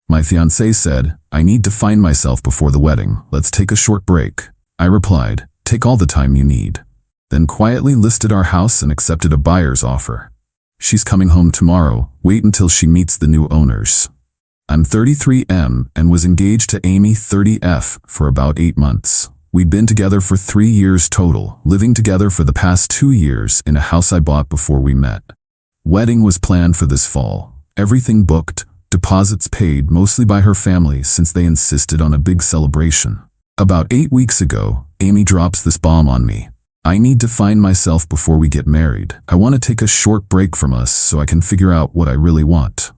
My fiancé said, "I need to find myself before the wedding. Let's take a short break." I replied, "Take all the time you need." Then quietly listed our house and accepted a buyer's offer. She's coming home tomorrow. Wait until she meets the new owners. I'm 33M and was engaged to Amy 30F for about 8 months. We'd been together for 3 years total, living together for the past 2 years in a house I bought before we met. Wedding was planned for this fall. Everything booked, deposits paid mostly by her family since they insisted on a big celebration. About 8 weeks ago, Amy drops this bomb on me. "I need to find myself before we get married. I want to take a short break from us so I can figure out what I really want."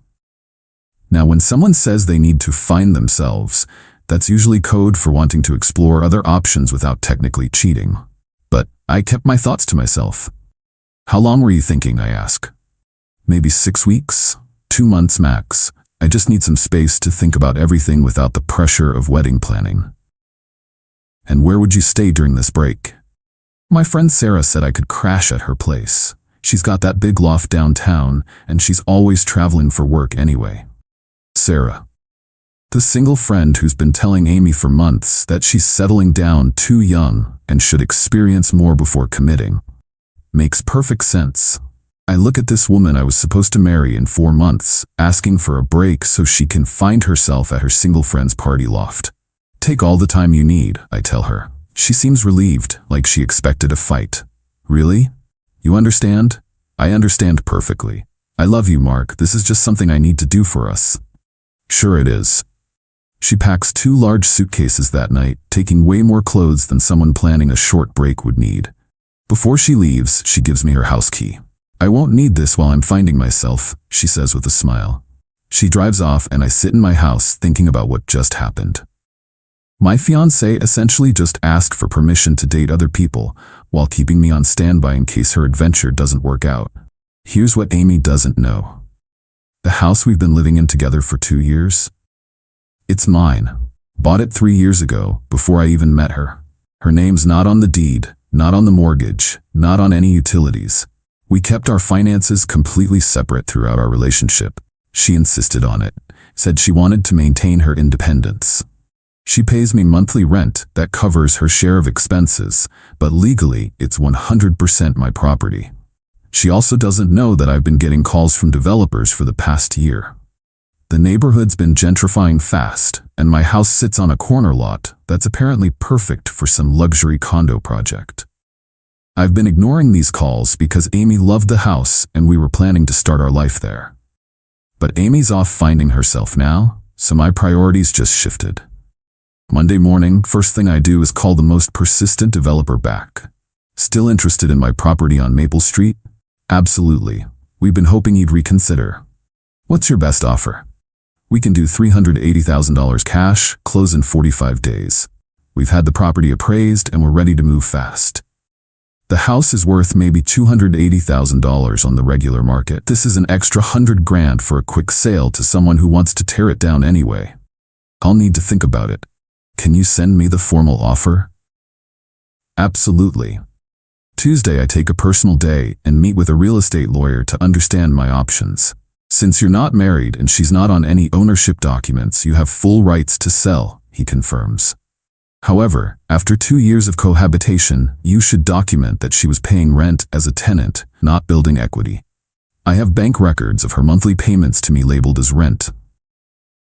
Now, when someone says they need to find themselves, that's usually code for wanting to explore other options without technically cheating. But I kept my thoughts to myself. "How long were you thinking?" I ask. "Maybe 6 weeks, 2 months max. I just need some space to think about everything without the pressure of wedding planning." "And where would you stay during this break?" My friend Sarah said I could crash at her place. She's got that big loft downtown, and she's always traveling for work anyway. Sarah, the single friend who's been telling Amy for months that she's settling down too young and should experience more before committing. Makes perfect sense. I look at this woman I was supposed to marry in 4 months, asking for a break so she can find herself at her single friend's party loft. "Take all the time you need," I tell her. She seems relieved, like she expected a fight. "Really? You understand?" "I understand perfectly. I love you, Mark. This is just something I need to do for us." "Sure it is." She packs 2 large suitcases that night, taking way more clothes than someone planning a short break would need. Before she leaves, she gives me her house key. "I won't need this while I'm finding myself," she says with a smile. She drives off and I sit in my house thinking about what just happened. My fiancé essentially just asked for permission to date other people while keeping me on standby in case her adventure doesn't work out. Here's what Amy doesn't know. The house we've been living in together for 2 years? It's mine. Bought it 3 years ago, before I even met her. Her name's not on the deed, not on the mortgage, not on any utilities. We kept our finances completely separate throughout our relationship. She insisted on it, said she wanted to maintain her independence. She pays me monthly rent that covers her share of expenses, but legally it's 100% my property. She also doesn't know that I've been getting calls from developers for the past year. The neighborhood's been gentrifying fast, and my house sits on a corner lot that's apparently perfect for some luxury condo project. I've been ignoring these calls because Amy loved the house and we were planning to start our life there. But Amy's off finding herself now, so my priorities just shifted. Monday morning, first thing I do is call the most persistent developer back. "Still interested in my property on Maple Street?" "Absolutely. We've been hoping you'd reconsider." "What's your best offer?" "We can do $380,000 cash, close in 45 days. We've had the property appraised and we're ready to move fast." The house is worth maybe $280,000 on the regular market. This is an extra $100,000 for a quick sale to someone who wants to tear it down anyway. I'll need to think about it. Can you send me the formal offer? Absolutely. Tuesday, I take a personal day and meet with a real estate lawyer to understand my options. Since you're not married and she's not on any ownership documents, you have full rights to sell, he confirms. However, after 2 years of cohabitation, you should document that she was paying rent as a tenant, not building equity. I have bank records of her monthly payments to me labeled as rent.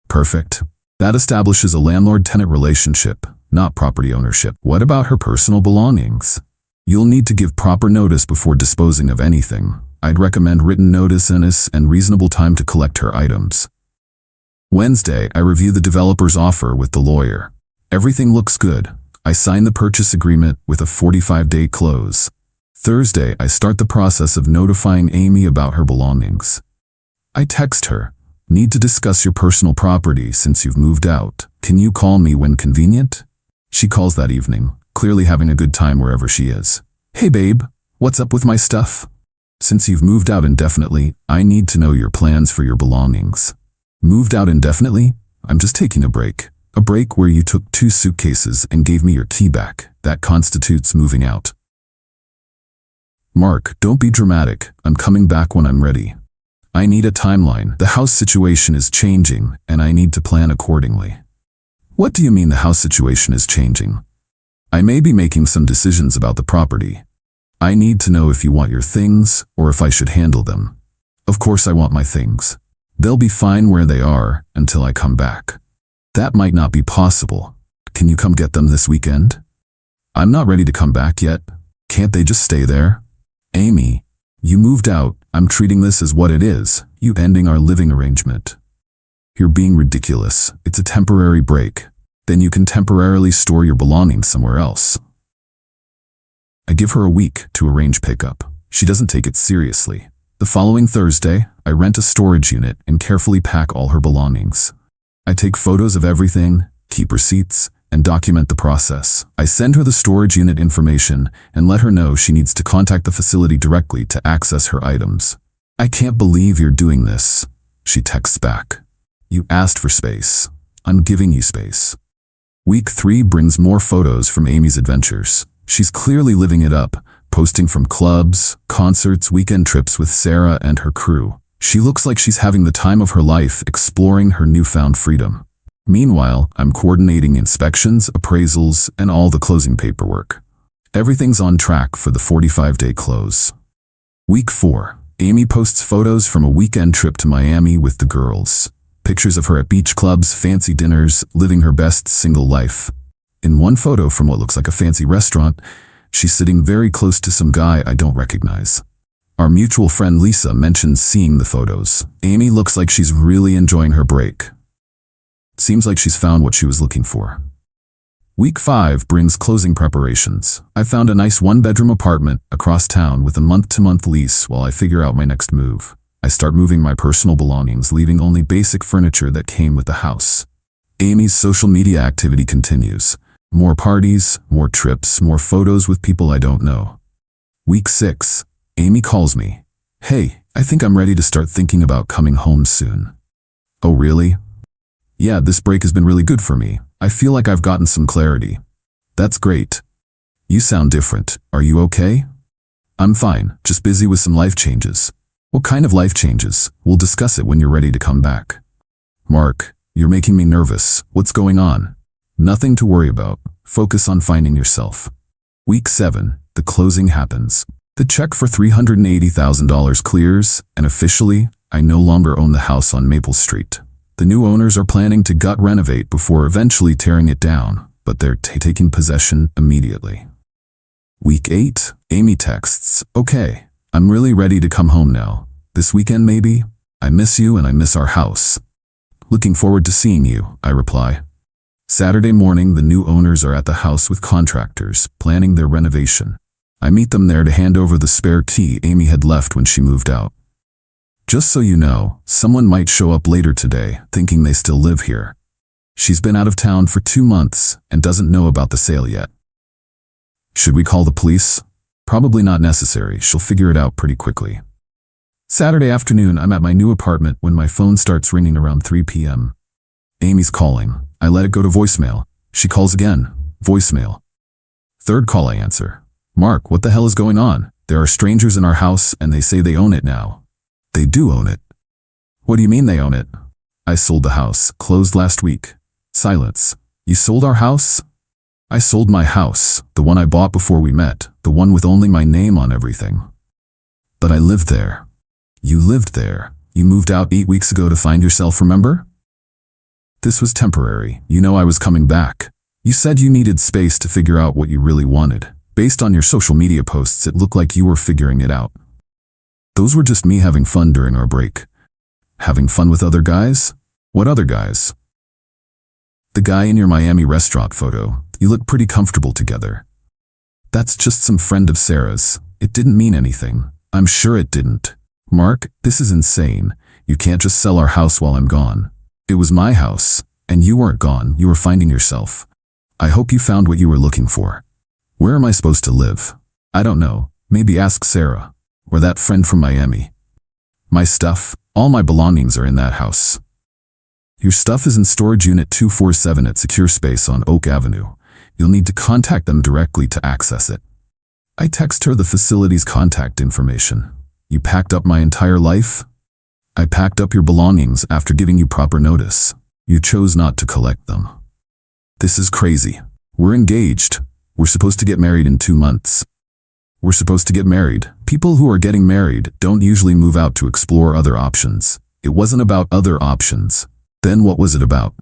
Perfect. That establishes a landlord-tenant relationship, not property ownership. What about her personal belongings? You'll need to give proper notice before disposing of anything. I'd recommend written notice and reasonable time to collect her items. Wednesday, I review the developer's offer with the lawyer. Everything looks good. I sign the purchase agreement with a 45-day close. Thursday, I start the process of notifying Amy about her belongings. I text her, "Need to discuss your personal property since you've moved out. Can you call me when convenient?" She calls that evening, clearly having a good time wherever she is. "Hey babe, what's up with my stuff? Since you've moved out indefinitely, I need to know your plans for your belongings." "Moved out indefinitely? I'm just taking a break. A break where you took 2 suitcases and gave me your key back. That constitutes moving out." "Mark, don't be dramatic. I'm coming back when I'm ready." I need a timeline. The house situation is changing, and I need to plan accordingly. What do you mean the house situation is changing? I may be making some decisions about the property. I need to know if you want your things or if I should handle them. Of course I want my things. They'll be fine where they are until I come back. That might not be possible. Can you come get them this weekend? I'm not ready to come back yet. Can't they just stay there? Amy, you moved out. I'm treating this as what it is, you ending our living arrangement. You're being ridiculous. It's a temporary break. Then you can temporarily store your belongings somewhere else. I give her a week to arrange pickup. She doesn't take it seriously. The following Thursday, I rent a storage unit and carefully pack all her belongings. I take photos of everything, keep receipts, and document the process. I send her the storage unit information and let her know she needs to contact the facility directly to access her items. I can't believe you're doing this, she texts back. You asked for space. I'm giving you space. Week 3 brings more photos from Amy's adventures. She's clearly living it up, posting from clubs, concerts, weekend trips with Sarah and her crew. She looks like she's having the time of her life exploring her newfound freedom. Meanwhile, I'm coordinating inspections, appraisals, and all the closing paperwork. Everything's on track for the 45-day close. Week 4. Amy posts photos from a weekend trip to Miami with the girls. Pictures of her at beach clubs, fancy dinners, living her best single life. In one photo from what looks like a fancy restaurant, she's sitting very close to some guy I don't recognize. Our mutual friend Lisa mentions seeing the photos. Amy looks like she's really enjoying her break. Seems like she's found what she was looking for. Week 5 brings closing preparations. I found a nice one-bedroom apartment across town with a month-to-month lease while I figure out my next move. I start moving my personal belongings, leaving only basic furniture that came with the house. Amy's social media activity continues. More parties, more trips, more photos with people I don't know. Week 6. Amy calls me. Hey, I think I'm ready to start thinking about coming home soon. Oh really? Yeah, this break has been really good for me. I feel like I've gotten some clarity. That's great. You sound different. Are you okay? I'm fine, just busy with some life changes. What kind of life changes? We'll discuss it when you're ready to come back. Mark, you're making me nervous. What's going on? Nothing to worry about. Focus on finding yourself. Week 7. The closing happens. The check for $380,000 clears, and officially, I no longer own the house on Maple Street. The new owners are planning to gut renovate before eventually tearing it down, but they're taking possession immediately. Week 8. Amy texts, okay, I'm really ready to come home now. This weekend maybe? I miss you and I miss our house. Looking forward to seeing you, I reply. Saturday morning, the new owners are at the house with contractors, planning their renovation. I meet them there to hand over the spare key Amy had left when she moved out. Just so you know, someone might show up later today, thinking they still live here. She's been out of town for 2 months and doesn't know about the sale yet. Should we call the police? Probably not necessary, she'll figure it out pretty quickly. Saturday afternoon, I'm at my new apartment when my phone starts ringing around 3 p.m. Amy's calling. I let it go to voicemail. She calls again. Voicemail. Third call I answer. Mark, what the hell is going on? There are strangers in our house and they say they own it now. They do own it. What do you mean they own it? I sold the house, closed last week. Silence. You sold our house? I sold my house, the one I bought before we met, the one with only my name on everything. But I lived there. You lived there. You moved out 8 weeks ago to find yourself, remember? This was temporary. You know I was coming back. You said you needed space to figure out what you really wanted. Based on your social media posts, it looked like you were figuring it out. Those were just me having fun during our break. Having fun with other guys? What other guys? The guy in your Miami restaurant photo. You look pretty comfortable together. That's just some friend of Sarah's. It didn't mean anything. I'm sure it didn't. Mark, this is insane. You can't just sell our house while I'm gone. It was my house, and you weren't gone. You were finding yourself. I hope you found what you were looking for. Where am I supposed to live? I don't know. Maybe ask Sarah. Or that friend from Miami. My stuff, all my belongings are in that house. Your stuff is in storage unit 247 at Secure Space on Oak Avenue. You'll need to contact them directly to access it. I text her the facility's contact information. You packed up my entire life? I packed up your belongings after giving you proper notice. You chose not to collect them. This is crazy. We're engaged. We're supposed to get married in 2 months. We're supposed to get married. People who are getting married don't usually move out to explore other options. It wasn't about other options. Then what was it about?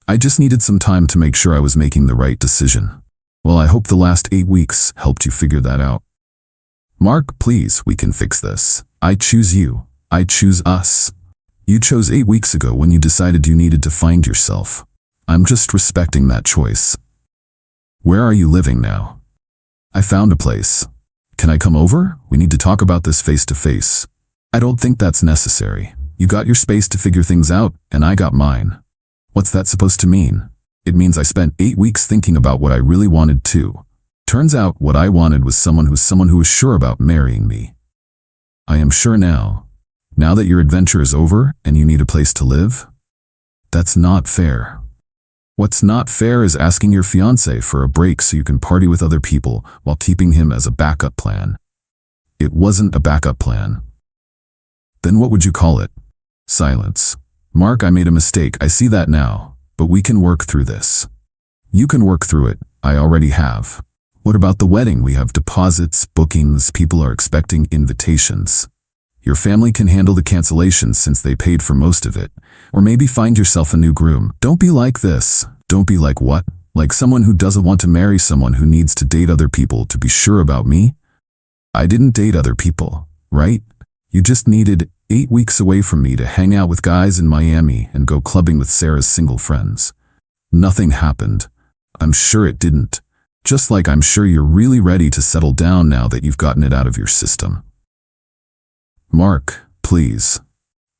I just needed some time to make sure I was making the right decision. Well, I hope the last 8 weeks helped you figure that out. Mark, please, we can fix this. I choose you. I choose us. You chose 8 weeks ago when you decided you needed to find yourself. I'm just respecting that choice. Where are you living now? I found a place. Can I come over? We need to talk about this face to face. I don't think that's necessary. You got your space to figure things out, and I got mine. What's that supposed to mean? It means I spent 8 weeks thinking about what I really wanted too. Turns out what I wanted was someone who was sure about marrying me. I am sure now. Now that your adventure is over and you need a place to live? That's not fair. What's not fair is asking your fiancé for a break so you can party with other people while keeping him as a backup plan. It wasn't a backup plan. Then what would you call it? Silence. Mark, I made a mistake. I see that now, but we can work through this. You can work through it. I already have. What about the wedding? We have deposits, bookings, people are expecting invitations. Your family can handle the cancellations since they paid for most of it. Or maybe find yourself a new groom. Don't be like this. Don't be like what? Like someone who doesn't want to marry someone who needs to date other people to be sure about me? I didn't date other people, right? You just needed 8 weeks away from me to hang out with guys in Miami and go clubbing with Sarah's single friends. Nothing happened. I'm sure it didn't. Just like I'm sure you're really ready to settle down now that you've gotten it out of your system. Mark, please.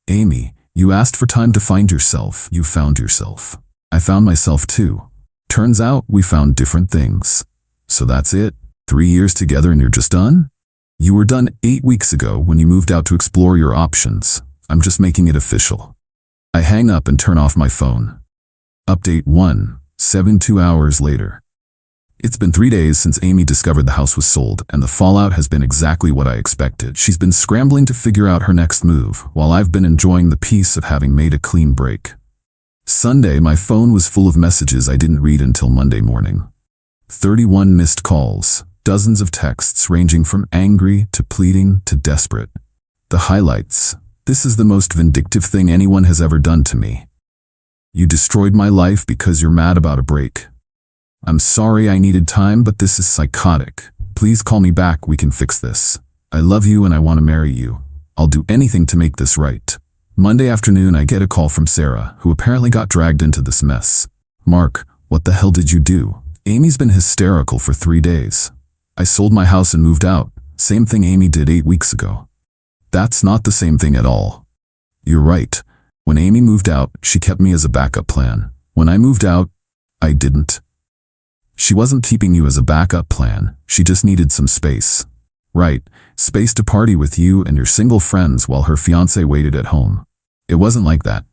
Amy, you asked for time to find yourself. You found yourself. I found myself too. Turns out we found different things. So that's it? 3 years together and you're just done? You were done 8 weeks ago when you moved out to explore your options. I'm just making it official. I hang up and turn off my phone. Update 1, 72 hours later. It's been 3 days since Amy discovered the house was sold, and the fallout has been exactly what I expected. She's been scrambling to figure out her next move, while I've been enjoying the peace of having made a clean break. Sunday, my phone was full of messages I didn't read until Monday morning. 31 missed calls, dozens of texts ranging from angry to pleading to desperate. The highlights. This is the most vindictive thing anyone has ever done to me. You destroyed my life because you're mad about a break. I'm sorry I needed time, but this is psychotic. Please call me back, we can fix this. I love you and I want to marry you. I'll do anything to make this right. Monday afternoon, I get a call from Sarah, who apparently got dragged into this mess. Mark, what the hell did you do? Amy's been hysterical for 3 days. I sold my house and moved out. Same thing Amy did 8 weeks ago. That's not the same thing at all. You're right. When Amy moved out, she kept me as a backup plan. When I moved out, I didn't. She wasn't keeping you as a backup plan. She just needed some space. Right, space to party with you and your single friends while her fiancé waited at home. It wasn't like that.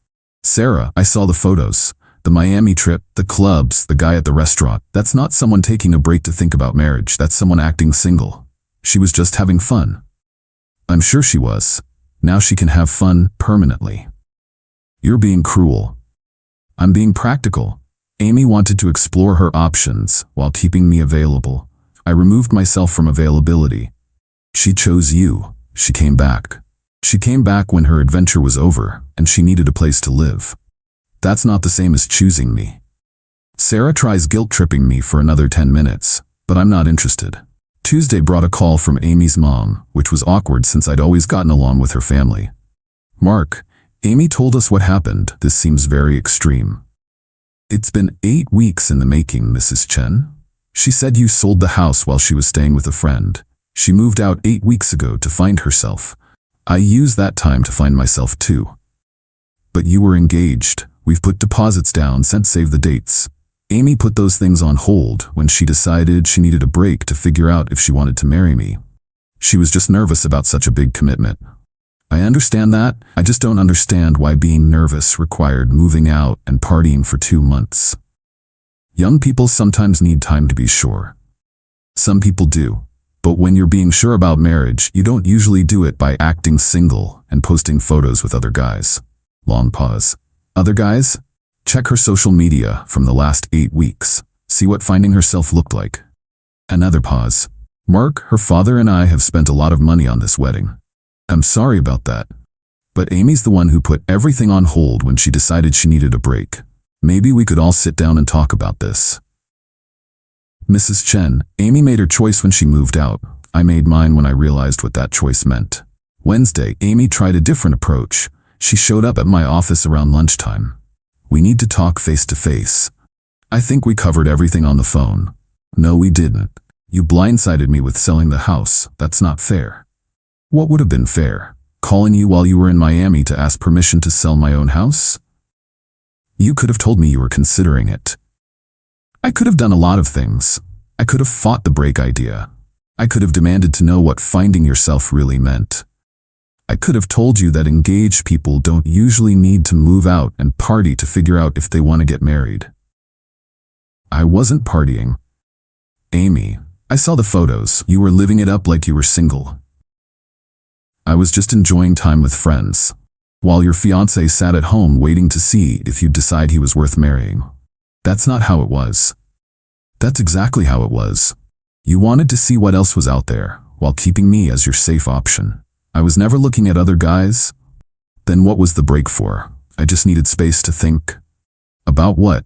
Sarah, I saw the photos. The Miami trip, the clubs, the guy at the restaurant. That's not someone taking a break to think about marriage. That's someone acting single. She was just having fun. I'm sure she was. Now she can have fun permanently. You're being cruel. I'm being practical. Amy wanted to explore her options while keeping me available. I removed myself from availability. She chose you. She came back. She came back when her adventure was over and she needed a place to live. That's not the same as choosing me. Sarah tries guilt-tripping me for another 10 minutes, but I'm not interested. Tuesday brought a call from Amy's mom, which was awkward since I'd always gotten along with her family. Mark, Amy told us what happened. This seems very extreme. It's been 8 weeks in the making, Mrs. Chen. She said you sold the house while she was staying with a friend. She moved out 8 weeks ago to find herself. I used that time to find myself too. But you were engaged. We've put deposits down, sent save the dates. Amy put those things on hold when she decided she needed a break to figure out if she wanted to marry me. She was just nervous about such a big commitment. I understand that. I just don't understand why being nervous required moving out and partying for 2 months. Young people sometimes need time to be sure. Some people do. But when you're being sure about marriage, you don't usually do it by acting single and posting photos with other guys. Long pause. Other guys? Check her social media from the last 8 weeks. See what finding herself looked like. Another pause. Mark, her father and I have spent a lot of money on this wedding. I'm sorry about that. But Amy's the one who put everything on hold when she decided she needed a break. Maybe we could all sit down and talk about this. Mrs. Chen, Amy made her choice when she moved out. I made mine when I realized what that choice meant. Wednesday, Amy tried a different approach. She showed up at my office around lunchtime. We need to talk face to face. I think we covered everything on the phone. No, we didn't. You blindsided me with selling the house. That's not fair. What would have been fair? Calling you while you were in Miami to ask permission to sell my own house? You could have told me you were considering it. I could have done a lot of things. I could have fought the break idea. I could have demanded to know what finding yourself really meant. I could have told you that engaged people don't usually need to move out and party to figure out if they want to get married. I wasn't partying. Amy, I saw the photos. You were living it up like you were single. I was just enjoying time with friends, while your fiancé sat at home waiting to see if you'd decide he was worth marrying. That's not how it was. That's exactly how it was. You wanted to see what else was out there, while keeping me as your safe option. I was never looking at other guys. Then what was the break for? I just needed space to think. About what?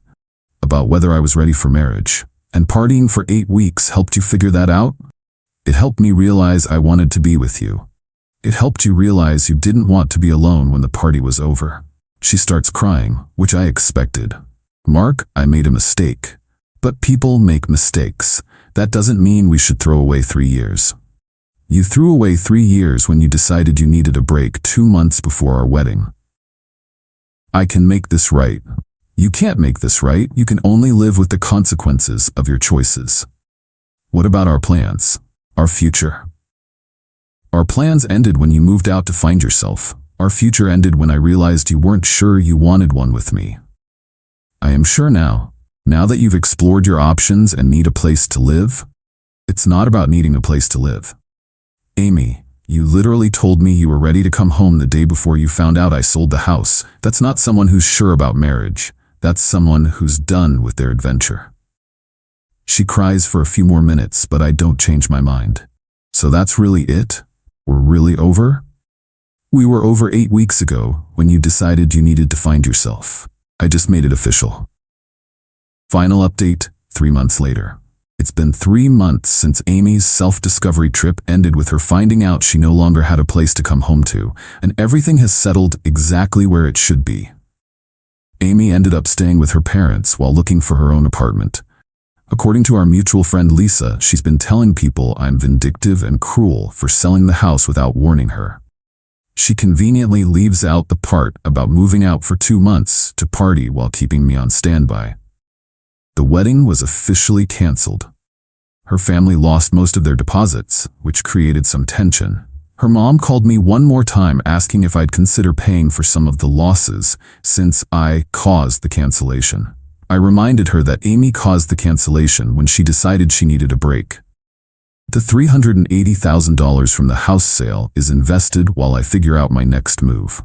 About whether I was ready for marriage. And partying for 8 weeks helped you figure that out? It helped me realize I wanted to be with you. It helped you realize you didn't want to be alone when the party was over. She starts crying, which I expected. Mark, I made a mistake. But people make mistakes. That doesn't mean we should throw away 3 years. You threw away 3 years when you decided you needed a break 2 months before our wedding. I can make this right. You can't make this right. You can only live with the consequences of your choices. What about our plans? Our future? Our plans ended when you moved out to find yourself. Our future ended when I realized you weren't sure you wanted one with me. I am sure now. Now that you've explored your options and need a place to live, it's not about needing a place to live. Amy, you literally told me you were ready to come home the day before you found out I sold the house. That's not someone who's sure about marriage. That's someone who's done with their adventure. She cries for a few more minutes, but I don't change my mind. So that's really it? We're really over? We were over 8 weeks ago when you decided you needed to find yourself. I just made it official. Final update, 3 months later. It's been 3 months since Amy's self-discovery trip ended with her finding out she no longer had a place to come home to, and everything has settled exactly where it should be. Amy ended up staying with her parents while looking for her own apartment. According to our mutual friend Lisa, she's been telling people I'm vindictive and cruel for selling the house without warning her. She conveniently leaves out the part about moving out for 2 months to party while keeping me on standby. The wedding was officially canceled. Her family lost most of their deposits, which created some tension. Her mom called me one more time asking if I'd consider paying for some of the losses since I caused the cancellation. I reminded her that Amy caused the cancellation when she decided she needed a break. The $380,000 from the house sale is invested while I figure out my next move.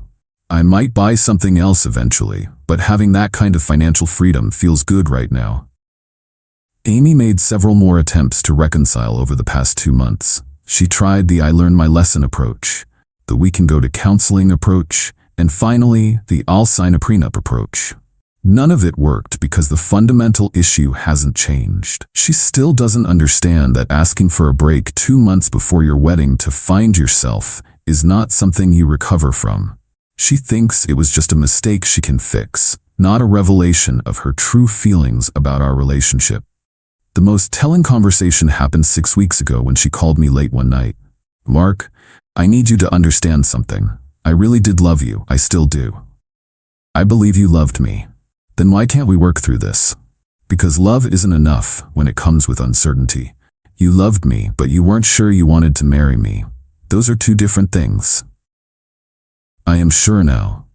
I might buy something else eventually, but having that kind of financial freedom feels good right now. Amy made several more attempts to reconcile over the past 2 months. She tried the I learned my lesson approach, the we can go to counseling approach, and finally, the I'll sign a prenup approach. None of it worked because the fundamental issue hasn't changed. She still doesn't understand that asking for a break 2 months before your wedding to find yourself is not something you recover from. She thinks it was just a mistake she can fix, not a revelation of her true feelings about our relationship. The most telling conversation happened 6 weeks ago when she called me late one night. Mark, I need you to understand something. I really did love you. I still do. I believe you loved me. Then why can't we work through this? Because love isn't enough when it comes with uncertainty. You loved me, but you weren't sure you wanted to marry me. Those are 2 different things. I am sure now.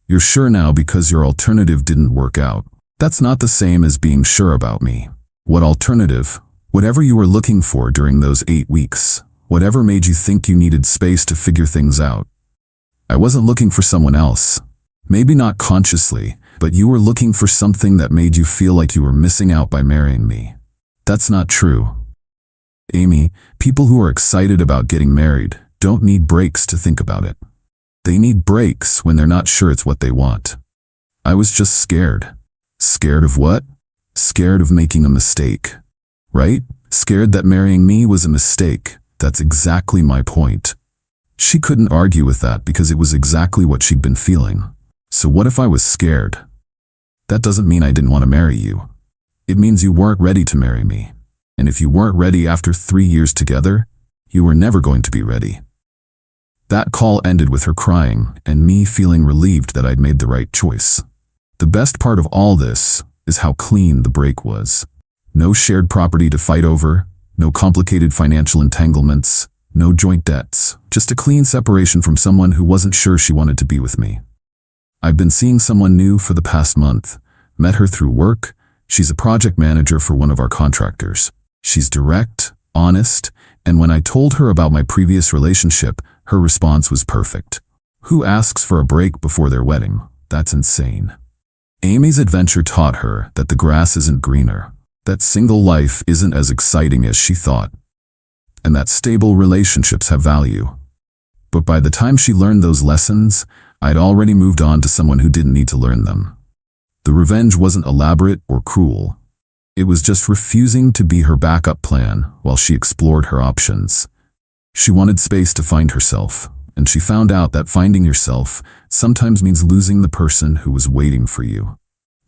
You're sure now because your alternative didn't work out. That's not the same as being sure about me. What alternative? Whatever you were looking for during those 8 weeks, whatever made you think you needed space to figure things out. I wasn't looking for someone else. Maybe not consciously, but you were looking for something that made you feel like you were missing out by marrying me. That's not true. Amy, people who are excited about getting married don't need breaks to think about it. They need breaks when they're not sure it's what they want. I was just scared. Scared of what? Scared of making a mistake. Right? Scared that marrying me was a mistake. That's exactly my point. She couldn't argue with that because it was exactly what she'd been feeling. So what if I was scared? That doesn't mean I didn't want to marry you. It means you weren't ready to marry me. And if you weren't ready after 3 years together, you were never going to be ready. That call ended with her crying and me feeling relieved that I'd made the right choice. The best part of all this is how clean the break was. No shared property to fight over, no complicated financial entanglements, no joint debts, just a clean separation from someone who wasn't sure she wanted to be with me. I've been seeing someone new for the past month, met her through work. She's a project manager for one of our contractors. She's direct, honest, and when I told her about my previous relationship, her response was perfect. Who asks for a break before their wedding? That's insane. Amy's adventure taught her that the grass isn't greener, that single life isn't as exciting as she thought, and that stable relationships have value. But by the time she learned those lessons, I'd already moved on to someone who didn't need to learn them. The revenge wasn't elaborate or cruel. It was just refusing to be her backup plan while she explored her options. She wanted space to find herself, and she found out that finding yourself sometimes means losing the person who was waiting for you.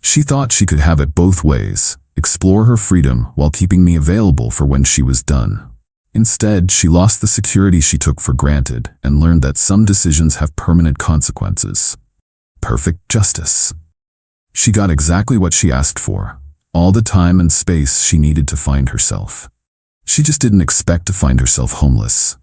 She thought she could have it both ways, explore her freedom while keeping me available for when she was done. Instead, she lost the security she took for granted and learned that some decisions have permanent consequences. Perfect justice. She got exactly what she asked for, all the time and space she needed to find herself. She just didn't expect to find herself homeless.